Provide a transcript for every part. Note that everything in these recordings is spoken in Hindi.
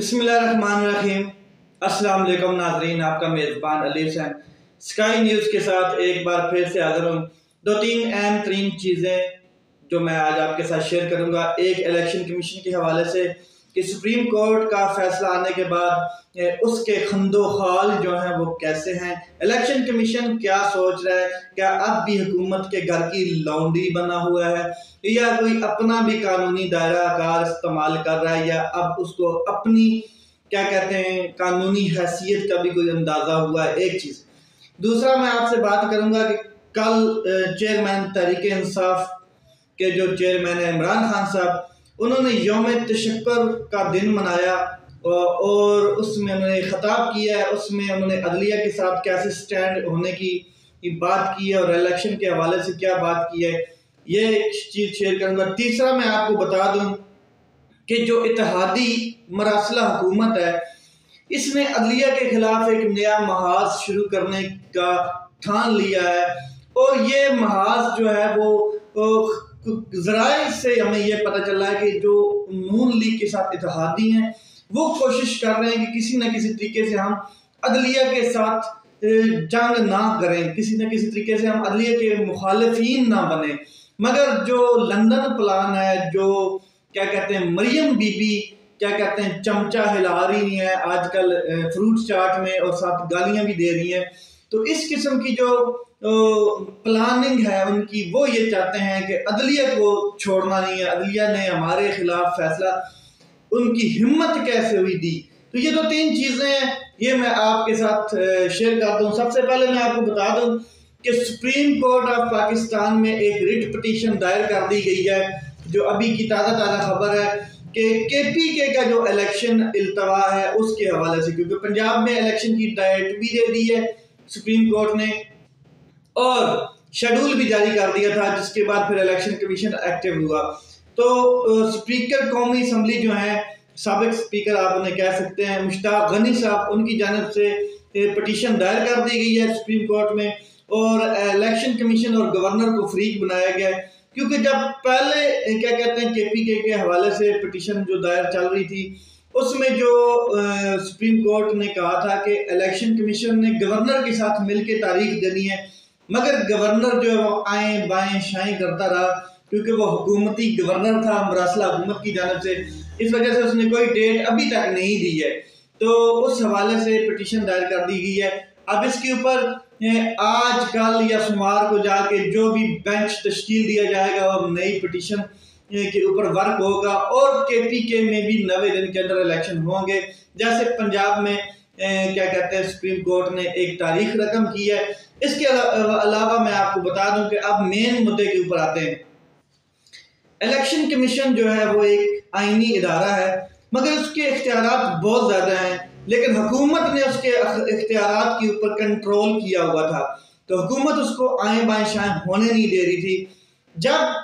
बिस्मिल्लाहिर्रहमानिर्रहीम। अस्सलाम वालेकुम नाज़रीन, आपका मेज़बान अली हुसैन स्काई न्यूज़ के साथ एक बार फिर से हाज़िर हूँ। दो तीन अहम तरीन चीज़ें जो मैं आज आपके साथ शेयर करूँगा। एक, इलेक्शन कमीशन के हवाले से कि सुप्रीम कोर्ट का फैसला आने के बाद उसके खंदोखाल जो हैं वो कैसे हैं, इलेक्शन कमीशन क्या सोच रहा है, क्या अब भी हुकूमत के घर की लॉन्ड्री बना हुआ है या कोई अपना भी कानूनी दायरा कार इस्तेमाल कर रहा है, या अब उसको अपनी क्या कहते हैं कानूनी हैसियत का भी कोई अंदाजा हुआ है। एक चीज़। दूसरा, मैं आपसे बात करूंगा कि कल चेयरमैन तहरीक इंसाफ के जो चेयरमैन है इमरान खान साहब, उन्होंने यौम तशक्कुर का दिन मनाया और उसमें उन्होंने खिताब किया है। उसमें उन्होंने अदलिया के साथ कैसे स्टैंड होने की बात की है और इलेक्शन के हवाले से क्या बात की है, ये एक चीज़ शेयर करूंगा। तीसरा, मैं आपको बता दूं कि जो इत्तेहादी मरासला हुकूमत है, इसने अदलिया के खिलाफ एक नया महाज शुरू करने का ठान लिया है और ये महाज जो है वो ज़राए से हमें यह पता चल रहा है कि जो नून लीग के साथ इत्तेहादी हैं वो कोशिश कर रहे हैं कि किसी न किसी तरीके से हम अदलिया के साथ जंग ना करें, किसी न किसी तरीके से हम अदलिया के मुखालिफिन ना बने। मगर जो लंदन प्लान है, जो क्या कहते हैं मरियम बीबी क्या कहते हैं चमचा हिला रही है आजकल फ्रूट चाट में और साथ गालियां भी दे रही हैं, तो इस किस्म की जो प्लानिंग है उनकी, वो ये चाहते हैं कि अदलिया को छोड़ना नहीं है। अदलिया ने हमारे खिलाफ फैसला, उनकी हिम्मत कैसे हुई दी। तो ये दो तीन चीज़ें हैं, ये मैं आपके साथ शेयर कर दूं। सबसे पहले मैं आपको बता दूं कि सुप्रीम कोर्ट ऑफ पाकिस्तान में एक रिट पिटीशन दायर कर दी गई है, जो अभी की ताज़ा खबर है कि KPK का जो इलेक्शन इल्तवा है उसके हवाले से, क्योंकि पंजाब में इलेक्शन की डेट भी दे दी है सुप्रीम कोर्ट ने और शेड्यूल भी जारी कर दिया था, जिसके बाद फिर इलेक्शन कमीशन एक्टिव हुआ। तो स्पीकर कौमी असम्बली जो है, साबिक स्पीकर आप उन्हें कह सकते हैं, मुश्ताक गनी साहब, उनकी जानिब से पिटीशन दायर कर दी गई है सुप्रीम कोर्ट में और इलेक्शन कमीशन और गवर्नर को फ्रीक बनाया गया है। क्योंकि जब पहले क्या कहते हैं KPK के हवाले से पिटीशन जो दायर चल रही थी, उसमें जो सुप्रीम कोर्ट ने कहा था कि इलेक्शन कमीशन ने गवर्नर के साथ मिलकर तारीख देनी है, मगर गवर्नर जो है वो आए बाएं शाएं करता रहा, क्योंकि वो हुकूमती गवर्नर था मरासला हुकूमत की जानिब से, इस वजह से उसने कोई डेट अभी तक नहीं दी है। तो उस हवाले से पिटीशन दायर कर दी गई है। अब इसके ऊपर आज कल या सोमवार को जाके जो भी बेंच तश्कील दिया जाएगा और नई पिटीशन के ऊपर वर्क होगा और KPK में भी 90 दिन के अंदर इलेक्शन होंगे। जैसे पंजाब में क्या कहते हैं सुप्रीम कोर्ट ने एक तारीख रकम की है। इसके अलावा मैं आपको बता दूं कि अब मेन मुद्दे के ऊपर आते हैं। इलेक्शन कमीशन जो है वो एक आईनी इदारा है, मगर उसके इख्तियारात बहुत ज़्यादा हैं, लेकिन हुकूमत ने उसके इख्तियारात के ऊपर कंट्रोल किया हुआ था, तो हुकूमत उसको आए बाएं शाएं होने नहीं दे रही थी। जब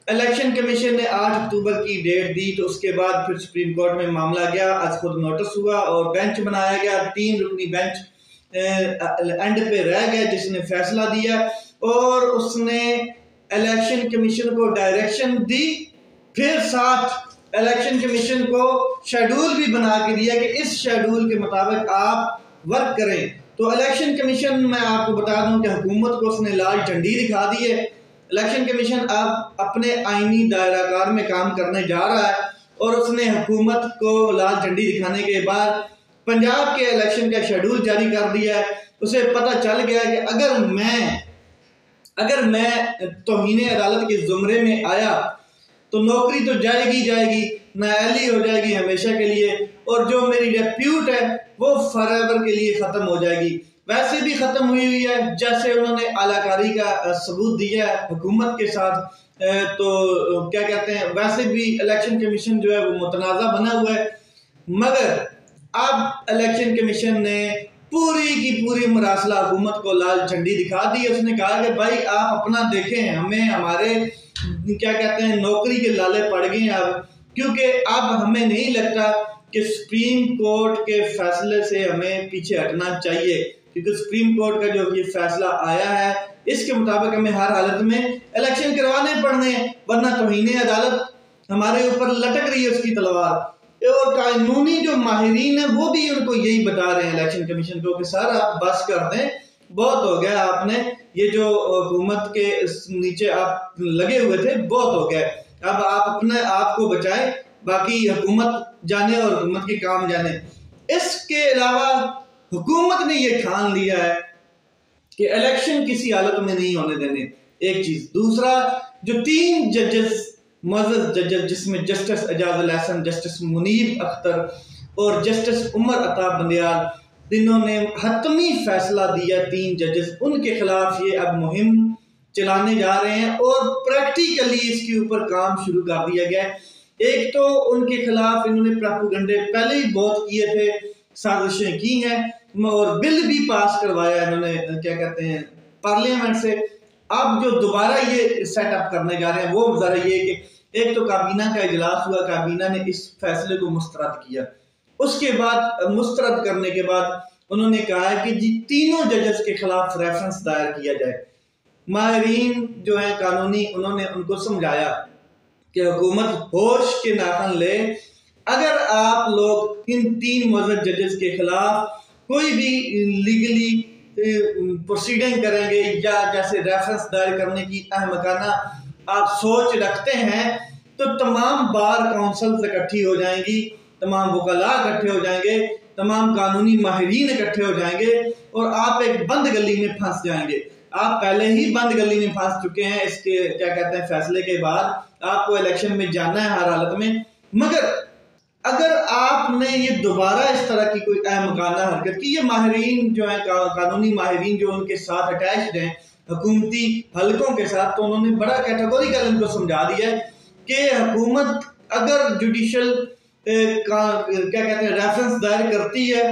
इलेक्शन कमीशन ने 8 अक्टूबर की डेट दी तो उसके बाद फिर सुप्रीम कोर्ट में मामला गया, आज खुद नोटिस हुआ और बेंच बनाया गया। 3 रुकनी बेंच एंड पे रह गया जिसने फैसला दिया और उसने इलेक्शन कमीशन को डायरेक्शन दी, फिर साथ इलेक्शन कमीशन को शेड्यूल भी बना के दिया कि इस शेड्यूल के मुताबिक आप वर्क करें। तो इलेक्शन कमीशन, मैं आपको बता दूं कि हुकूमत को उसने लाल झंडी दिखा दी है। इलेक्शन कमीशन अब अपने आईनी दायराकार में काम करने जा रहा है और उसने हुकूमत को लाल झंडी दिखाने के बाद पंजाब के इलेक्शन का शेड्यूल जारी कर दिया है। उसे पता चल गया कि अगर मैं तौहीन अदालत के जुमरे में आया तो नौकरी तो जाएगी, नाअहली हो जाएगी हमेशा के लिए, और जो मेरी रेप्यूट है वो फॉरएवर के लिए ख़त्म हो जाएगी। वैसे भी ख़त्म हुई है, जैसे उन्होंने आलाकारी का सबूत दिया है हुकूमत के साथ, तो क्या कहते हैं वैसे भी इलेक्शन कमीशन जो है वो मुतनाज़ा बना हुआ है। मगर अब इलेक्शन कमीशन ने पूरी की पूरी मरासला हुकूमत को लाल झंडी दिखा दी। उसने कहा कि भाई आप अपना देखें, हमें हमारे क्या कहते हैं नौकरी के लाले पड़ गए हैं अब, क्योंकि अब हमें नहीं लगता कि सुप्रीम कोर्ट के फैसले से हमें पीछे हटना चाहिए, क्योंकि सुप्रीम कोर्ट का जो ये फैसला आया है इसके मुताबिक हमें हर हालत में इलेक्शन करवाने पड़ने हैं, वरना तौहीन अदालत हमारे ऊपर लटक रही है उसकी तलवार। और कानूनी जो माहिरीन है वो भी उनको यही बता रहे हैं इलेक्शन कमीशन को कि सर आप बस कर दें, बहुत हो गया, आपने ये जो हुकूमत के नीचे आप लगे हुए थे बहुत हो गया, अब आप अपने आप को बचाएं, बाकी हुकूमत जाने और हुकूमत के काम जाने। इसके अलावा हुकूमत ने ये ठान लिया है कि इलेक्शन किसी हालत में नहीं होने देने, एक चीज। दूसरा, जो 3 जजेस मज़हब जजेस जिसमें जस्टिस एजाज अल हसन, जस्टिस मुनीब अख्तर और जस्टिस उमर अता बंदियाल, जिन्होंने हतमी फैसला दिया 3 जजेस, उनके खिलाफ ये अब मुहिम चलाने जा रहे हैं और प्रैक्टिकली इसके ऊपर काम शुरू कर दिया गया है। एक तो उनके खिलाफ इन्होंने प्रोपेगेंडे पहले ही बहुत किए थे, साजिशें की हैं और बिल भी पास करवाया इन्होंने, क्या कहते हैं, पार्लियामेंट से। अब जो दोबारा ये सेटअप करने जा रहे हैं वो जरा ये कि एक तो काबीना का इजलास हुआ, काबीना ने इस फैसले को मुस्तरद किया, उसके बाद मुस्तरद करने के बाद उन्होंने कहा है कि जी तीनों जजेस के खिलाफ रेफरेंस दायर किया जाए। माहिरीन जो है कानूनी, उन्होंने उनको समझाया कि हुकूमत होश के नाखन ले, अगर आप लोग इन 3 मज़हब जजेस के खिलाफ कोई भी लीगली प्रोसीडिंग करेंगे या जैसे रेफरेंस दायर करने की अहमकाना आप सोच रखते हैं, तो तमाम बार काउंसिल्स इकट्ठी हो जाएंगी, तमाम वकला इकट्ठे हो जाएंगे, तमाम कानूनी माहिरीन इकट्ठे हो जाएंगे और आप एक बंद गली में फंस जाएंगे। आप पहले ही बंद गली में फंस चुके हैं इसके, क्या कहते हैं, फैसले के बाद आपको इलेक्शन में जाना है हर हालत में। मगर अगर आपने ये दोबारा इस तरह की कोई अहमकाना हरकत की, ये माहिरीन जो है कानूनी माहिरीन जो उनके साथ अटैच्ड हैं हुकूमती हलकों के साथ, तो उन्होंने बड़ा कैटेगोरिकल इनको समझा दिया है कि हुकूमत अगर जुडिशल क्या कहते हैं रेफरेंस दायर करती है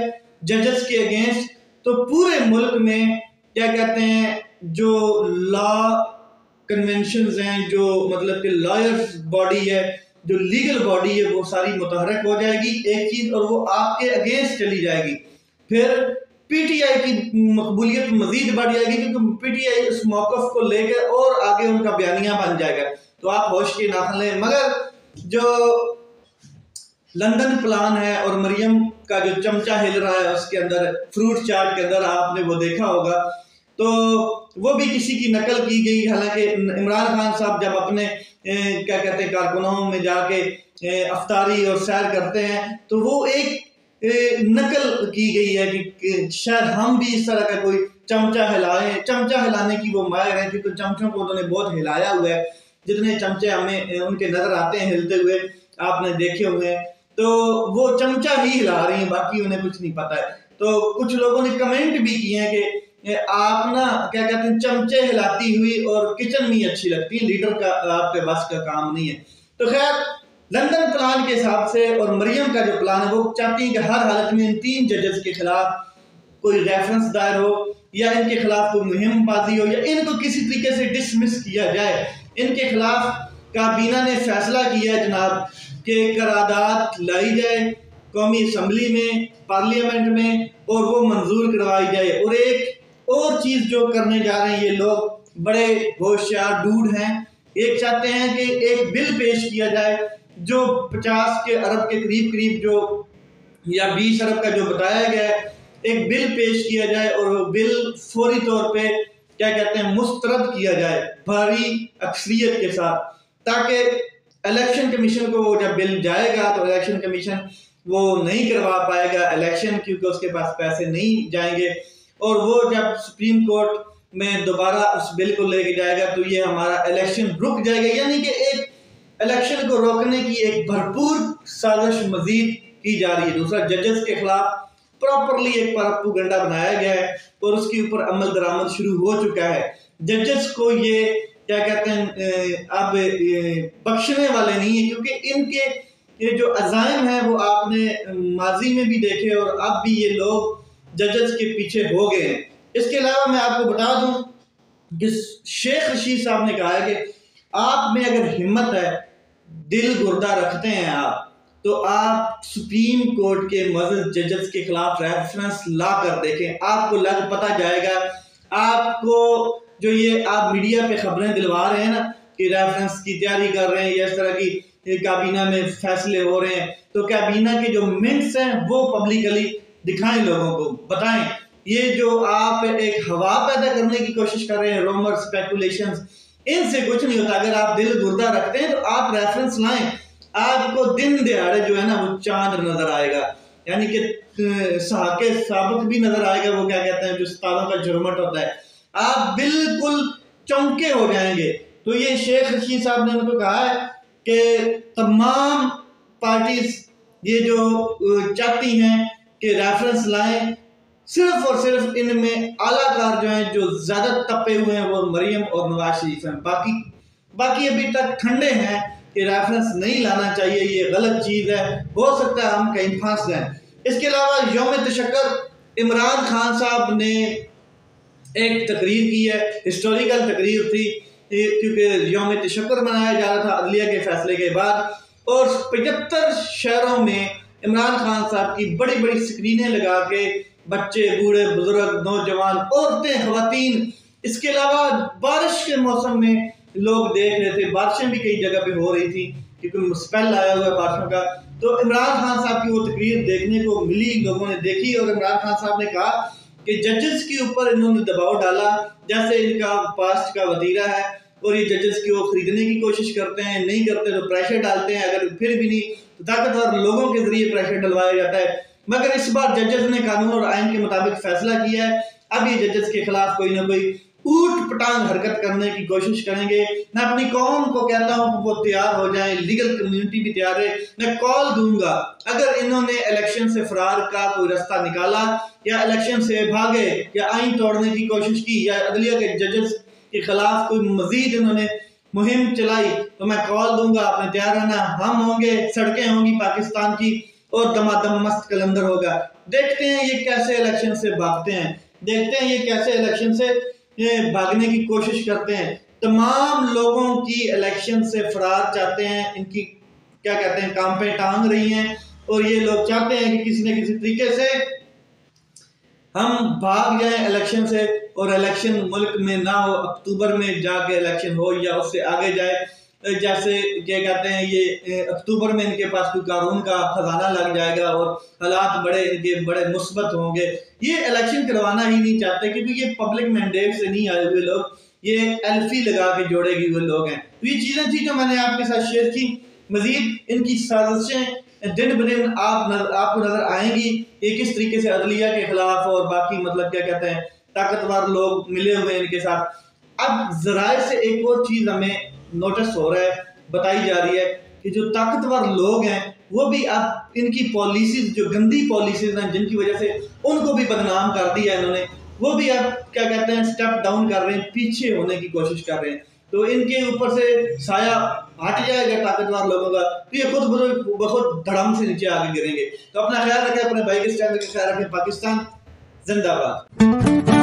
जजेस के अगेंस्ट, तो पूरे मुल्क में क्या कहते हैं जो लॉ कन्वेंशंस हैं, जो मतलब कि लॉयर्स बॉडी है, जो लीगल बॉडी है, वो सारी मुतहरक हो जाएगी एक चीज, और वो आपके अगेंस्ट चली जाएगी। फिर पीटीआई की मकबूलियत मजीद बढ़ जाएगी क्योंकि पीटीआई उस मौकफ को लेकर और आगे उनका बयानिया बन जाएगा। तो आप होश के नाखन लें। मगर जो लंदन प्लान है और मरियम का जो चमचा हिल रहा है उसके अंदर, फ्रूट चाट के अंदर आपने वो देखा होगा, तो वो भी किसी की नकल की गई। हालांकि इमरान खान साहब जब अपने क्या कहते हैं कारकुनों में जाके अफ्तारी और सैर करते हैं तो वो एक नकल की गई है कि शायद हम भी इस तरह का कोई चमचा हिलाएं। चमचा हिलाने की वो माहिर है क्योंकि चमचों को उन्होंने बहुत हिलाया हुआ है। जितने चमचे हमें उनके नजर आते हैं हिलते हुए आपने देखे हुए हैं, तो वो चमचा ही हिला रही हैं, बाकी उन्हें कुछ नहीं पता है। तो कुछ लोगों ने कमेंट भी किए हैं कि आप ना क्या कहते हैं चमचे हिलाती हुई और किचन में अच्छी लगती है, लीडर का आपके बस का काम नहीं है। तो खैर लंदन प्लान के हिसाब से और मरियम का जो प्लान है वो चाहती है कि हर हालत में इन 3 जजेस के खिलाफ कोई रेफरेंस दायर हो या इनके खिलाफ कोई मुहिमबाजी हो या इनको किसी तरीके से डिसमिस किया जाए। इनके खिलाफ काबीना ने फैसला किया है जनाब कि करारदाद लाई जाए कौमी असम्बली में, पार्लियामेंट में, और वो मंजूर करवाई जाए। और एक और चीज जो करने जा रहे हैं ये लोग, बड़े होशियार डूड हैं, एक चाहते हैं कि एक बिल पेश किया जाए जो 50 अरब के करीब करीब जो या 20 अरब का जो बताया गया है, एक बिल पेश किया जाए और वो बिल फौरी तौर पे क्या कहते हैं मुस्तरद किया जाए भारी अक्सरियत के साथ, ताकि इलेक्शन कमीशन को वो जब बिल जाएगा तो इलेक्शन कमीशन वो नहीं करवा पाएगा इलेक्शन, क्योंकि उसके पास पैसे नहीं जाएंगे, और वो जब सुप्रीम कोर्ट में दोबारा उस बिल को लेके जाएगा तो ये हमारा इलेक्शन रुक जाएगा। यानी कि एक इलेक्शन को रोकने की एक भरपूर साजिश मजीद की जा रही है। दूसरा, जजेस के खिलाफ प्रॉपरली एक प्रोपेगेंडा बनाया गया है और उसके ऊपर अमल दरामद शुरू हो चुका है। जजेस को ये क्या कहते हैं अब बख्शने वाले नहीं है, क्योंकि इनके ये जो अज़ाइम है वो आपने माजी में भी देखे और अब भी ये लोग जजेस के पीछे हो गए हैं। इसके अलावा मैं आपको बता दूं कि शेख रशीद साहब ने कहा है कि आप में अगर हिम्मत है, दिल गुर्दा रखते हैं आप, तो आप सुप्रीम कोर्ट के मज़हब जजेस के खिलाफ रेफरेंस ला कर देखें, आपको लग पता जाएगा। आपको जो ये आप मीडिया पे खबरें दिलवा रहे हैं ना कि रेफरेंस की तैयारी कर रहे हैं या इस तरह की काबीना में फैसले हो रहे हैं, तो काबीना के जो मिनट्स हैं वो पब्लिकली दिखाएं, लोगों को बताएं। ये जो आप एक हवा पैदा करने की कोशिश कर रहे हैं, रोमर स्पेकुलेशंस, इनसे कुछ नहीं होता। अगर आप दिल गुर्दा रखते हैं तो आप रेफरेंस लाएं, आपको दिन दिहाड़े जो है ना वो चांद नजर आएगा, यानी कि सहाके साबक भी नजर आएगा, वो क्या कहते हैं जो सितारों का झुरमट होता है, आप बिल्कुल चौंके हो जाएंगे। तो ये शेख रशीद साहब ने उनको कहा है कि तमाम पार्टीज ये जो चाहती हैं कि रेफरेंस लाएं, सिर्फ और सिर्फ इनमें आलाकार जो हैं जो ज्यादा तपे हुए हैं वो मरियम और नवाज शरीफ हैं, बाकी अभी तक ठंडे हैं कि रेफरेंस नहीं लाना चाहिए, ये गलत चीज है, हो सकता है हम कहीं फंस जाएं। इसके अलावा यौम तशक्कुर इमरान खान साहब ने एक तकरीर की है, हिस्टोरिकल तकरीर थी, क्योंकि यौम तशक्कुर मनाया जा रहा था अदलिया के फैसले के बाद, और 75 शहरों में इमरान खान साहब की बड़ी बड़ी स्क्रीनें लगा के बच्चे, बूढ़े, बुजुर्ग, नौजवान, औरतें, खवातीन, इसके अलावा बारिश के मौसम में लोग देख रहे थे, बारिशें भी कई जगह पे हो रही थी क्योंकि स्पेल आया हुआ है बारिशों का। तो इमरान खान साहब की वो तकरीर देखने को मिली, लोगों ने देखी, और इमरान खान साहब ने कहा कि जजेस के ऊपर इन्होंने दबाव डाला, जैसे इनका पास्ट का वतीरा है, और ये जजेस की वो खरीदने की कोशिश करते हैं, नहीं करते तो प्रेशर डालते हैं, अगर फिर भी नहीं तो ताकतवर लोगों के जरिए प्रेशर डलवाया जाता है। मगर इस बार जजेस ने कानून और आइन के मुताबिक फैसला किया है, अब ये जजेस के खिलाफ कोई ना कोई ऊट पटांग हरकत करने की कोशिश करेंगे। मैं अपनी कौम को कहता हूँ वो तैयार हो जाए, लीगल कम्युनिटी भी तैयार है, मैं कॉल दूंगा अगर इन्होंने इलेक्शन से फरार का कोई रास्ता निकाला, या इलेक्शन से भागे, या आइन तोड़ने की कोशिश की, या अदलिया के जजेस के खिलाफ कोई मजीद इन्होंने मुहिम चलाई, तो मैं कॉल दूंगा, आपने तैयार रहना। हम होंगे, सड़कें होंगी पाकिस्तान की, और दमादम मस्त कलंदर होगा। देखते हैं ये कैसे इलेक्शन से भागते हैं, देखते हैं ये कैसे इलेक्शन से ये भागने की कोशिश करते हैं। तमाम लोगों की इलेक्शन से फरार चाहते हैं, इनकी क्या कहते हैं काम पे टांग रही हैं, और ये लोग चाहते हैं कि किसी न किसी तरीके से हम भाग जाएं इलेक्शन से, और इलेक्शन मुल्क में ना हो, अक्टूबर में जाके इलेक्शन हो या उससे आगे जाए। जैसे क्या कहते हैं ये अक्टूबर में इनके पास कोई कानून का खजाना लग जाएगा और हालात बड़े मुस्बत होंगे। ये इलेक्शन करवाना ही नहीं चाहते क्योंकि ये पब्लिक मैंडेट से नहीं आए हुए लोग, ये एल्फी लगा के जोड़ेगी हुए लोग हैं। तो ये चीजें थी जो मैंने आपके साथ शेयर की। मजीद इनकी साजिशें दिन ब दिन आपको नजर आएंगी, ये किस तरीके से अदलिया के खिलाफ और बाकी मतलब क्या कहते हैं ताकतवर लोग मिले हुए हैं इनके साथ। अब जराए से एक और चीज हमें नोटिस हो रहा है, बताई जा रही है कि जो ताकतवर लोग हैं वो भी अब इनकी पॉलिसीज, जो गंदी पॉलिसीज हैं जिनकी वजह से उनको भी बदनाम कर दिया इन्होंने, वो भी अब क्या कहते हैं स्टेप डाउन कर रहे हैं, पीछे होने की कोशिश कर रहे हैं। तो इनके ऊपर से साया हट जाएगा ताकतवर लोगों का, तो ये खुद धड़म से नीचे आगे गिरेंगे। तो अपना ख्याल रखें, अपने भाई के स्टैंड का ख्याल रखें। पाकिस्तान जिंदाबाद।